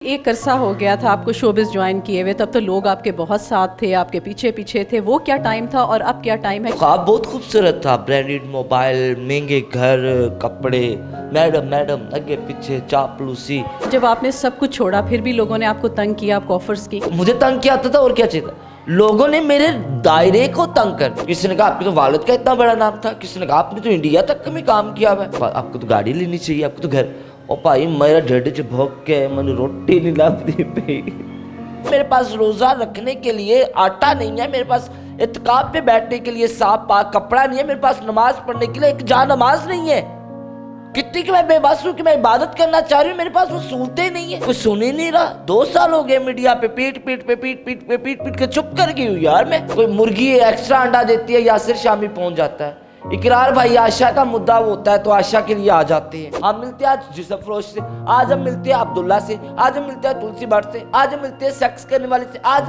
एक अरसा हो गया था आपको शोबिज़ ज्वाइन किए हुए, तब तो लोग आपके बहुत साथ थे, आपके पीछे पीछे थे। वो क्या टाइम था और अब क्या टाइम है? ख्वाब बहुत खूबसूरत था। ब्रांडेड मोबाइल, महंगे घर, कपड़े, मैडम मैडम आगे पीछे चापलूसी। जब आपने सब कुछ छोड़ा फिर भी लोगों ने आपको तंग किया, आपको ऑफर्स की। मुझे तंग किया आता था और क्या चाहिए था। लोगों ने मेरे दायरे को तंग कर दिया। किसी ने कहा आपके तो वालिद का इतना बड़ा नाम था, किसी ने कहा आपने तो इंडिया तक में काम किया हुआ है, आपको तो गाड़ी लेनी चाहिए, आपको तो घर। ओ भाई मेरा ढेड च भोग के मैंने रोटी नहीं लाती पई। मेरे पास रोजा रखने के लिए आटा नहीं है, मेरे पास इत्काफ पे बैठने के लिए साफ पाक कपड़ा नहीं है, मेरे पास नमाज पढ़ने के लिए एक जा नमाज नहीं है। कितनी कि मैं बेबस हूँ कि मैं इबादत करना चाह रही हूँ, मेरे पास वो सूलते नहीं है। कोई सुन ही नहीं रहा। 2 साल हो गए मीडिया पे पीट पीट के चुप कर गई हूँ यार मैं। कोई मुर्गी एक्स्ट्रा अंडा देती है, यासिर शामी पहुंच जाता है। इकरार भाई आशा का मुद्दा होता है तो आशा के लिए आ जाते हैं। हम मिलते हैं आज जिस्म फरोश से, आज हम मिलते हैं अब्दुल्ला से, आज हम मिलते हैं तुलसी भट्ट से, आज हम मिलते हैं सेक्स करने वाले से। आज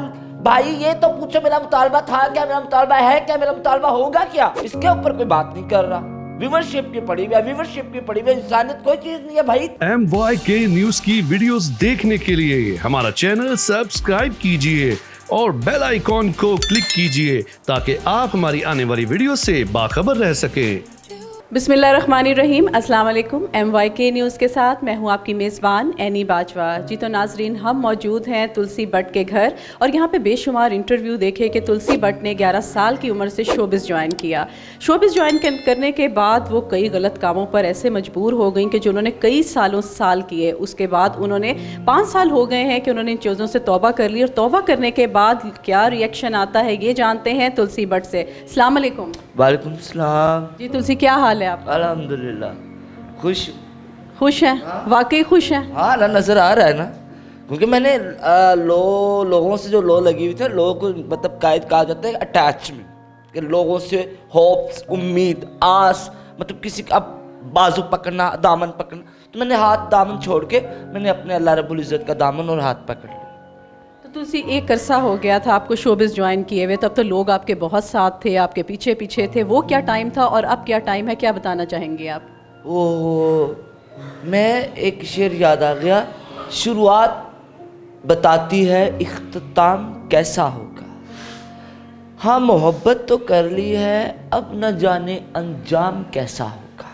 भाई ये तो पूछो मेरा मुतालबा था क्या, मेरा मुतालबा है क्या, मेरा मुतालबा होगा क्या, इसके ऊपर कोई बात नहीं कर रहा। व्यूवरशिप की पड़ी हुई है, व्यूवरशिप की पड़ी हुई है। इंसानियत कोई चीज नहीं है भाई। MYK न्यूज की वीडियोस देखने के लिए हमारा चैनल सब्सक्राइब कीजिए और बेल आइकॉन को क्लिक कीजिए ताकि आप हमारी आने वाली वीडियो से बाखबर रह सकें। बिस्मिल्लाहिर्रहमानिर्रहीम। अस्सलाम वालेकुम। MYK न्यूज़ के साथ मैं हूं आपकी मेज़बान एनी बाजवा। जी तो नाजरीन, हम मौजूद हैं तुलसी भट्ट के घर और यहाँ पे बेशुमार इंटरव्यू देखे कि तुलसी भट्ट ने 11 साल की उम्र से शोबिज़ ज्वाइन किया। शोबिज़ ज्वाइन करने के बाद वो कई गलत कामों पर ऐसे मजबूर हो गई कि जो उन्होंने कई साल किए। उसके बाद उन्होंने 5 साल हो गए हैं कि उन्होंने इन चीज़ों से तौबा कर ली, और तौबा करने के बाद क्या रिएक्शन आता है ये जानते हैं तुलसी भट्ट से। अस्सलाम वालेकुम। वालेकुम सलाम। जी तुलसी, क्या हाल है आप? अल्हम्दुलिल्लाह खुश हैं? वाकई खुश हैं? हाँ ना, नजर आ रहा है ना, क्योंकि मैंने लोगों से जो लो लगी हुई थी, लोगों को मतलब कायद कहा जाता है अटैचमेंट, कि लोगों से होप्स, उम्मीद, आस, मतलब किसी का बाजू पकड़ना, दामन पकड़ना। तो मैंने हाथ दामन छोड़ के मैंने अपने अल्लाह रब्बुल इज़्ज़त का दामन और हाथ पकड़ लिया। तो तुलसी, एक अरसा हो गया था आपको शोबिज़ ज्वाइन किए हुए, तब तो लोग आपके बहुत साथ थे, आपके पीछे पीछे थे। वो क्या टाइम था और अब क्या टाइम है, क्या बताना चाहेंगे आप? ओह, मैं एक शेर याद आ गया, शुरुआत बताती है इख्तिताम कैसा होगा। हाँ मोहब्बत तो कर ली है, अब न जाने अंजाम कैसा होगा।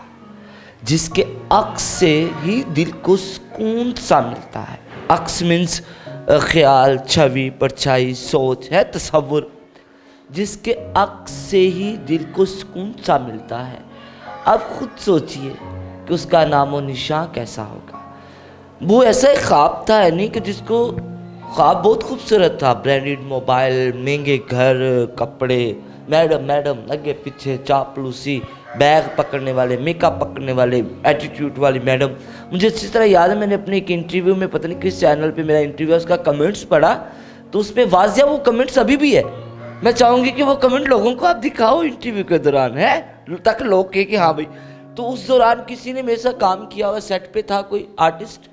जिसके अक्स से ही दिल को सुकून सा मिलता है। अक्स मीन्स ख्याल, छवि, परछाई, सोच है, तसव्वुर। जिसके अक्स से ही दिल को सुकून सा मिलता है। अब खुद सोचिए कि उसका नामो निशान कैसा होगा। वो ऐसा एक ख्वाब था यानी कि जिसको ख्वाब बहुत खूबसूरत था। ब्रांडेड मोबाइल, महंगे घर, कपड़े, मैडम मैडम आगे पीछे चापलूसी, बैग पकड़ने वाले, मेकअप पकड़ने वाले, एटीट्यूड वाली मैडम। मुझे अच्छी तरह याद है, मैंने अपने एक इंटरव्यू में, पता नहीं किस चैनल पे मेरा इंटरव्यू, उसका कमेंट्स पढ़ा तो उसमें वाजिया वो कमेंट्स अभी भी है। मैं चाहूँगी कि वो कमेंट लोगों को आप दिखाओ इंटरव्यू के दौरान, है, ताकि लोग कहे कि हाँ भाई। तो उस दौरान किसी ने मेरे साथ काम किया हुआ, सेट पे था कोई आर्टिस्ट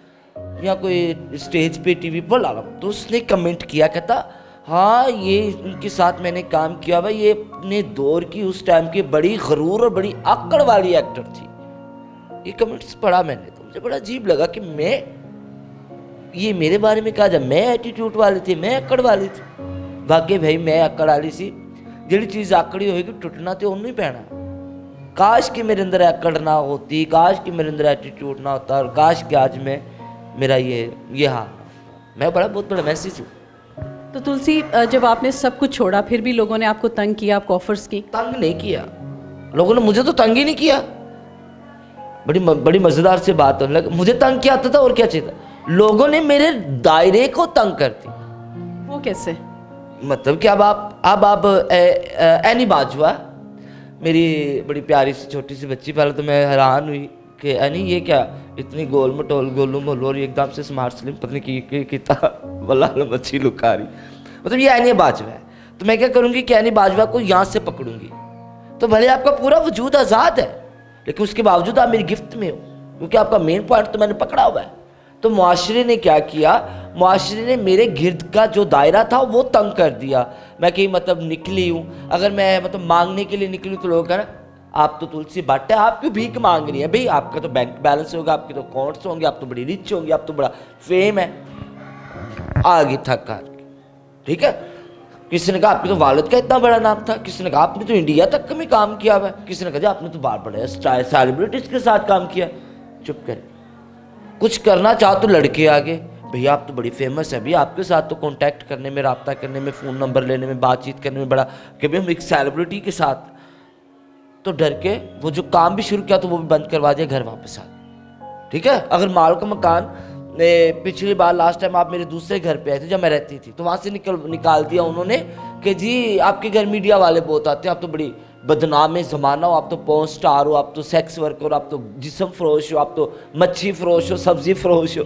या कोई स्टेज पे टीवी पर ला रहा, तो उसने कमेंट किया, कहता हाँ ये इनके साथ मैंने काम किया हुआ, ये अपने दौर की उस टाइम की बड़ी गरूर और बड़ी आकड़ वाली एक्टर थी। ये कमेंट्स पढ़ा मैंने तो मुझे बड़ा अजीब लगा कि मैं, ये मेरे बारे में कहा जब मैं एटीट्यूड वाली थी, मैं आकड़ वाली थी। वाकई भाई मैं आकड़ वाली सी। जिहड़ी चीज़ आकड़ी होएगी टुटना तो उन्होंने पैना। काश कि मेरे अंदर आकड़ ना होती, काश कि मेरे अंदर एटीट्यूड ना होता, और काश कि आज मैं मेरा ये हाल, मैं बहुत बड़ा मैसेज हूँ। तो तुलसी, जब आपने सब कुछ छोड़ा फिर भी लोगों ने आपको तंग किया, आपको ऑफर्स की। तंग नहीं किया लोगों ने, मुझे तो तंग ही नहीं किया। बड़ी मजेदार से बात होने लगी। मुझे तंग किया आता था और क्या चाहिए था। लोगों ने मेरे दायरे को तंग कर दिया। वो कैसे? मतलब कि अब आप एनी बाजवा, मेरी बड़ी प्यारी सी छोटी सी बच्ची, पहले तो मैं हैरान हुई कि एनी ये क्या, इतनी गोल मटोल गोलू मोलू और एकदम से स्मार्ट स्लिम, पता नहीं कितना वल्ला बच्ची लुका रही। मतलब ये एनी बाजवा है, तो मैं क्या करूँगी कि एनी बाजवा को यहाँ से पकड़ूंगी। तो भले आपका पूरा वजूद आज़ाद है, लेकिन उसके बावजूद आप मेरी गिफ्ट में हो, क्योंकि आपका मेन पॉइंट तो मैंने पकड़ा हुआ है। तो मुआशरे ने क्या किया, मुआशरे ने मेरे गिर्द का जो दायरा था वो तंग कर दिया। मैं कहीं मतलब निकली हूँ, अगर मैं मतलब मांगने के लिए निकली हूँ तो लोग कह रहे आप तो तुलसी भट्ट है, आप क्यों भीख मांग रही है भाई, आपका तो बैंक बैलेंस होगा, आपके तो अकाउंट्स होंगे, आप तो बड़ी रिच होंगे, आप तो बड़ा फेम है। आ गई थक हार के, ठीक है। किसी ने कहा आपके तो वालिद का इतना बड़ा नाम था, किसी ने कहा आपने तो इंडिया तक में काम किया हुआ है, किसी ने कहा आपने तो बार बड़े सेलिब्रिटीज के साथ काम किया। चुप कर, कुछ करना चाहो तो लड़के आगे, भैया आप तो बड़ी फेमस है, भैया आपके साथ तो कांटेक्ट करने में, राब्ता करने में, फ़ोन नंबर लेने में, बातचीत करने में बड़ा कि भाई हम एक सेलिब्रिटी के साथ, तो डर के वो जो काम भी शुरू किया तो वो भी बंद करवा दिया, घर वापस आ गए, ठीक है। अगर माल का मकान पिछली बार लास्ट टाइम आप मेरे दूसरे घर पे आए थे जब मैं रहती थी, तो वहाँ से निकाल दिया उन्होंने कि जी आपके घर मीडिया वाले बहुत आते हैं, आप तो बड़ी बदनाम ज़माना हो, आप तो पॉर्न स्टार हो, आप तो सेक्स वर्कर हो, आप तो जिस्म फरोश हो, आप तो मच्छी फरोश हो, सब्जी फरोश हो।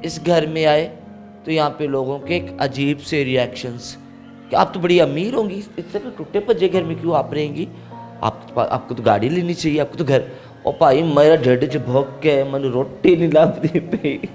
इस घर में आए तो यहाँ पे लोगों के एक अजीब से रिएक्शंस कि आप तो बड़ी अमीर होंगी, इस तरह टूटे भज्जे घर में क्यों आप रहेंगी, आपको तो गाड़ी लेनी चाहिए, आपको तो घर। ओ भाई मेरा ढिड च भोग के मन रोटी नहीं लभदी पई।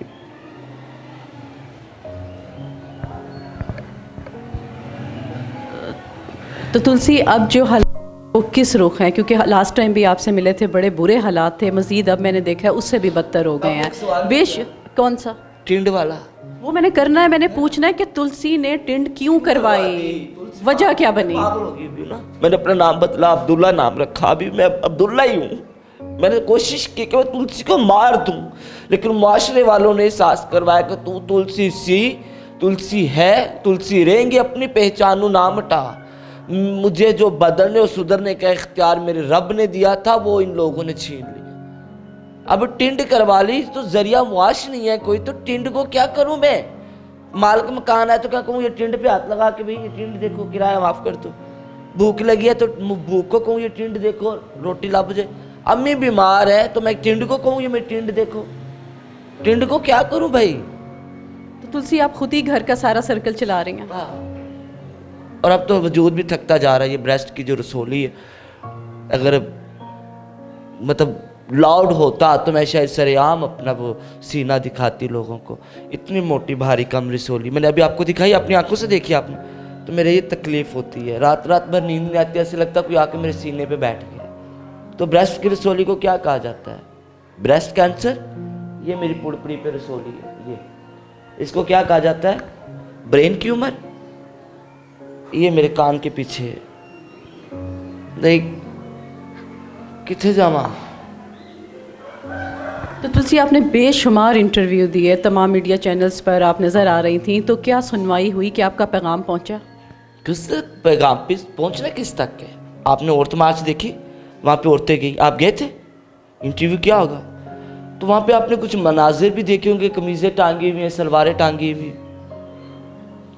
तो तुलसी अब जो वो किस रुख हैं, क्योंकि लास्ट टाइम भी आपसे मिले थे, बड़े बुरे हालात थे, मजीद अब मैंने देखा है उससे भी बदतर हो गए हैं। बेश कौन सा टिंड वाला वो मैंने करना है, मैंने पूछना है कि तुलसी ने टिंड क्यों करवाई, वजह क्या बनी। मैंने अपना नाम बदला, अब्दुल्ला नाम रखा, अभी मैं अब्दुल्ला ही हूँ। मैंने कोशिश की कि मैं तुलसी को मार दूं, लेकिन मुआशरे वालों ने एहसास करवाया कि तू तुलसी सी, तुलसी है, तुलसी रहेंगी, अपनी पहचानू ना मिटा। मुझे जो बदलने और सुधरने का इख्तियार मेरे रब ने दिया था वो इन लोगों ने छीन लिया। अब टिंड करवा ली तो जरिया मुआश नहीं है कोई, तो टिंड को क्या करूं मैं। माल का मकान है तो क्या कहूँ ये टिंड पे हाथ लगा के भाई ये टिंड देखो किराया माफ कर दो। भूख लगी है तो भूख को कहूँ ये टिंड देखो रोटी ला मुझे। अम्मी बीमार है तो मैं टिंड को कहूँ ये मैं टिंड देखो। टिंड को क्या करूँ भाई। तो तुलसी आप खुद ही घर का सारा सर्कल चला रही हैं। और अब तो वजूद भी थकता जा रहा है। ये ब्रेस्ट की जो रसोली है अगर मतलब लाउड होता तो मैं शायद सरेआम अपना वो सीना दिखाती लोगों को। इतनी मोटी भारी कम रसोली मैंने अभी आपको दिखाई, अपनी आंखों से देखी आपने, तो मेरे ये तकलीफ होती है। रात रात भर नींद नहीं आती, ऐसे लगता कोई आके मेरे सीने पे बैठ गया। तो ब्रेस्ट की रसोली को क्या कहा जाता है? Breast cancer. ये मेरी पुड़पुड़ी पे रसोली है, ये इसको क्या कहा जाता है? Brain tumour. ये मेरे कान के पीछे नहीं किथे जामा। तो तुलसी आपने बेशुमार इंटरव्यू दिए, तमाम मीडिया चैनल्स पर आप नज़र आ रही थी, तो क्या सुनवाई हुई कि आपका पैगाम पहुंचा? किस तक पैगाम पे पहुंचना, किस तक है? आपने औरत मार्च देखी, वहाँ पे औरतें गई, आप गए थे, इंटरव्यू क्या होगा? तो वहाँ पे आपने कुछ मनाजिर भी देखे होंगे, कमीज़ें टांगी हुई हैं, सलवारें टांगी हुई।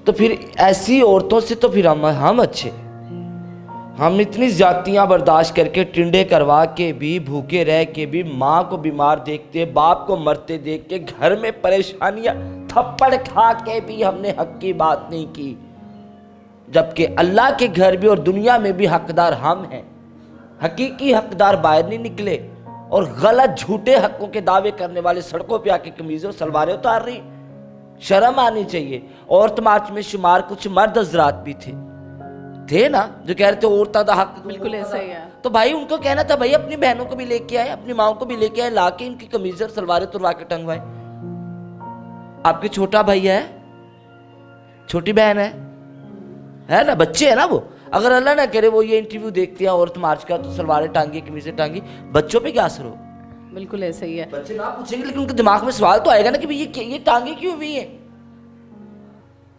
तो फिर ऐसी औरतों से तो फिर हम अच्छे। हम इतनी ज्यादतियाँ बर्दाश्त करके, टिंडे करवा के भी, भूखे रह के भी, माँ को बीमार देखते, बाप को मरते देख के, घर में परेशानियां, थप्पड़ खा के भी हमने हक की बात नहीं की। जबकि अल्लाह के घर भी और दुनिया में भी हकदार हम हैं। हकीकी हकदार बाहर नहीं निकले और गलत झूठे हकों के दावे करने वाले सड़कों पे आके कमीज़ें और सलवारें उतार रही। शर्म आनी चाहिए। औरत मार्च में शुमार कुछ मर्द हजरात भी थे ना जो कह रहे थे औरतों का हक। बिल्कुल ऐसा ही है। तो भाई उनको कहना था भाई अपनी बहनों को भी लेके आए, अपनी माओ को भी लेके आए, लाके इनकी कमीज़ें और सलवारें तुरवा के टंगवाए। आपके छोटा भाई है, छोटी बहन है ना, बच्चे है ना वो। अगर अल्लाह ना करे वो ये इंटरव्यू देखते हैं औरत मार्च का, तो सलवारें टांगी, कमीज़ें टांगी, बच्चों पे क्या असर हो? बिल्कुल ऐसा ही है। बच्चे ना पूछेंगे लेकिन उनके दिमाग में सवाल तो आएगा ना कि भाई ये टांगे क्यों हुई है।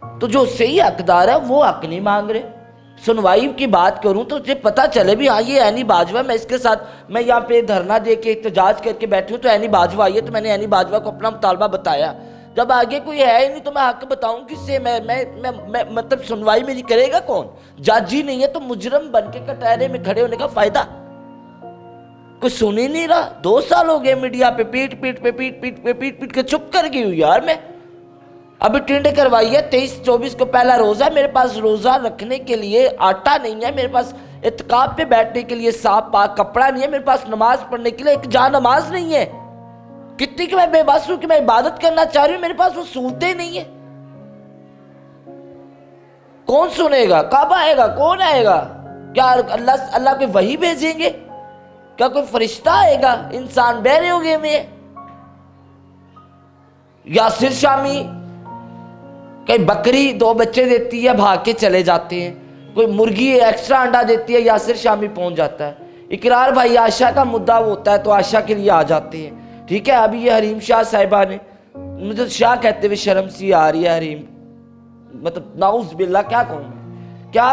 तो जो सही हकदार है वो हक नहीं मांग रहे। सुनवाई की बात करूं तो मुझे पता चले भी हाँ ये एनी बाजवा, मैं इसके साथ मैं यहाँ पे धरना दे के एहतजाज करके बैठी हूँ तो एनी बाजवा आई है, तो मैंने एनी बाजवा को अपना मुतालबा बताया। जब आगे कोई है ही नहीं तो मैं हक बताऊं किससे? मैं मतलब सुनवाई मेरी करेगा कौन? जज ही नहीं है तो मुजरम बन के कटहरे में खड़े होने का फायदा? कुछ सुन ही नहीं रहा। 2 साल हो गए मीडिया पे पीट के चुप कर गई हूँ यार मैं। अभी टिंड करवाई है 23-24 को पहला रोजा। मेरे पास रोजा रखने के लिए आटा नहीं है, मेरे पास इत्काफ पे बैठने के लिए साफ पाक कपड़ा नहीं है, मेरे पास नमाज पढ़ने के लिए एक जा नमाज नहीं है। कितनी कि मैं बेबस हूं कि मैं इबादत करना चाह रही हूं, मेरे पास वो सूरतें नहीं है। कौन सुनेगा? कब आएगा? कौन आएगा? क्या अल्लाह के वही भेजेंगे? क्या कोई फरिश्ता आएगा? इंसान बहरे हो गए में। यासिर शामी कहीं बकरी 2 बच्चे देती है, भाग के चले जाते हैं। कोई मुर्गी एक्स्ट्रा अंडा देती है, यासिर शामी पहुंच जाता है। इकरार भाई आशा का मुद्दा होता है तो आशा के लिए आ जाते हैं। ठीक है, अभी ये हरीम शाह साहिबा ने, मुझे शाह कहते हुए शर्म सी आ रही है। हरीम मतलब नाउज बिल्ला, क्या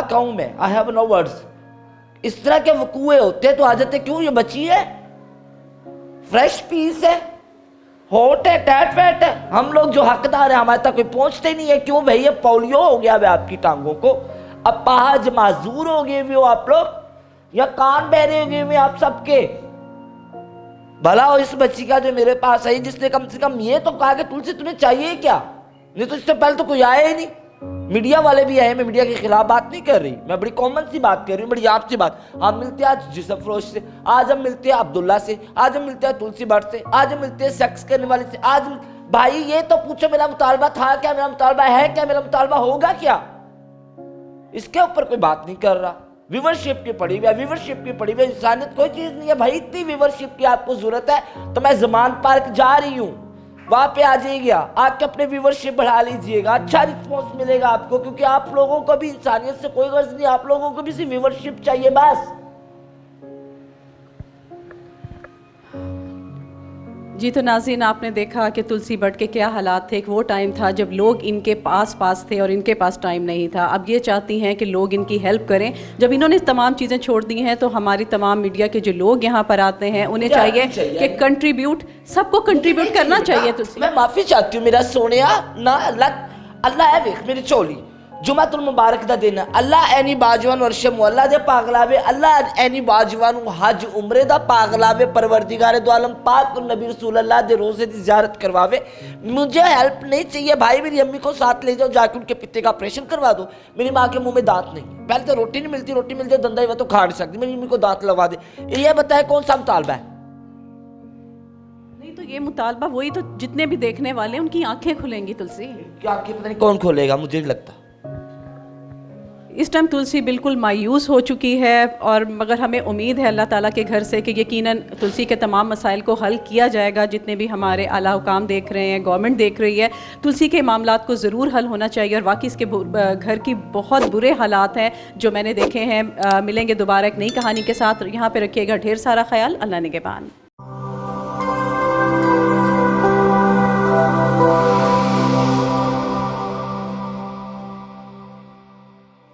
कहूँ मैं, आई हैव नो वर्ड्स। इस तरह के वकूए होते तो आ जाते। क्यों? ये बची है, फ्रेश पीस है, होट है, टैट वैट है। हम लोग जो हकदार है हमारे तक कोई पहुंचते नहीं है। क्यों भाई? ये पोलियो हो गया है आपकी टांगों को, अपाहज माजूर हो गए हुए हो आप लोग, या कान बहरे हो गए हुए आप सबके। भला हो इस बच्ची का जो मेरे पास आई, जिसने कम से कम ये तो कहा कि तुलसी तुम्हें चाहिए क्या। नहीं तो इससे पहले तो कोई आया ही नहीं। मीडिया वाले भी आए, मैं मीडिया के खिलाफ बात नहीं कर रही, मैं बड़ी कॉमन सी बात कर रही हूँ, बड़ी आपसी बात। हम मिलते हैं आज जिस्म फरोश से, आज हम मिलते हैं अब्दुल्ला से, आज हम मिलते हैं तुलसी भट्ट से, आज हम मिलते हैं सेक्स करने वाले से। आज भाई ये तो पूछो मेरा मुतालबा था क्या, मेरा मुतालबा है क्या, मेरा मुतालबा होगा क्या, इसके ऊपर कोई बात नहीं कर रहा। व्यूवरशिप की पड़ी हुई है, व्यूवरशिप की पड़ी हुई है। इंसानियत कोई चीज नहीं है भाई। इतनी व्यूवरशिप की आपको जरूरत है तो मैं जमान पार्क जा रही हूँ, वहां पे आ जाइएगा, आके अपने व्यूवरशिप बढ़ा लीजिएगा, अच्छा रिस्पॉन्स मिलेगा आपको। क्योंकि आप लोगों को भी इंसानियत से कोई गर्ज नहीं, आप लोगों को भी सिर्फ व्यूवरशिप चाहिए बस। जी तो नाज़रीन, आपने देखा कि तुलसी भट्ट के क्या हालात थे। वो टाइम था जब लोग इनके पास थे और इनके पास टाइम नहीं था। अब ये चाहती हैं कि लोग इनकी हेल्प करें। जब इन्होंने तमाम चीज़ें छोड़ दी हैं तो हमारी तमाम मीडिया के जो लोग यहाँ पर आते हैं उन्हें चाहिए कि कंट्रीब्यूट, सबको कंट्रीब्यूट करना चाहिए। तुलसी, मैं माफी चाहती हूँ मेरा सोनिया ना, अल्लाह है वेख मेरी चोली जुमातुल मुबारक दा दिन, अल्लाह एनी बाजवान वर्ष मुअल्ला दे पागलावे, अल्लाह एनी बाजवान हज उम्रे दा पागलावे, परवरदिगार दो आलम पाक नबी रसूल अल्लाह दे रोजे दी ज़ियारत करवावे। मुझे हेल्प नहीं चाहिए भाई, मेरी अम्मी को साथ ले जाओ, जाके उनके पित्ते का ऑपरेशन करवा दो। मेरी माँ के मुंह में दांत नहीं, पहले तो रोटी नहीं मिलती, रोटी मिल जाए दंदा ही वह तो खा नहीं सकती, मेरी अम्मी को दांत लगा दे। ये बताए कौन सा मुतालबा है? नहीं तो ये मुतालबा वही तो जितने भी देखने वाले उनकी आंखें खुलेंगी। तुलसी क्या आंखें पता नहीं कौन खोलेगा, मुझे नहीं लगता। इस टाइम तुलसी बिल्कुल मायूस हो चुकी है, और मगर हमें उम्मीद है अल्लाह ताला के घर से कि यकीनन तुलसी के तमाम मसाइल को हल किया जाएगा। जितने भी हमारे आला हुकाम देख रहे हैं, गवर्नमेंट देख रही है, तुलसी के मामलात को ज़रूर हल होना चाहिए। और वाकई इसके घर की बहुत बुरे हालात हैं जो मैंने देखे हैं। मिलेंगे दोबारा एक नई कहानी के साथ। यहाँ पर रखिएगा ढेर सारा ख्याल। अल्लाह निगहबान।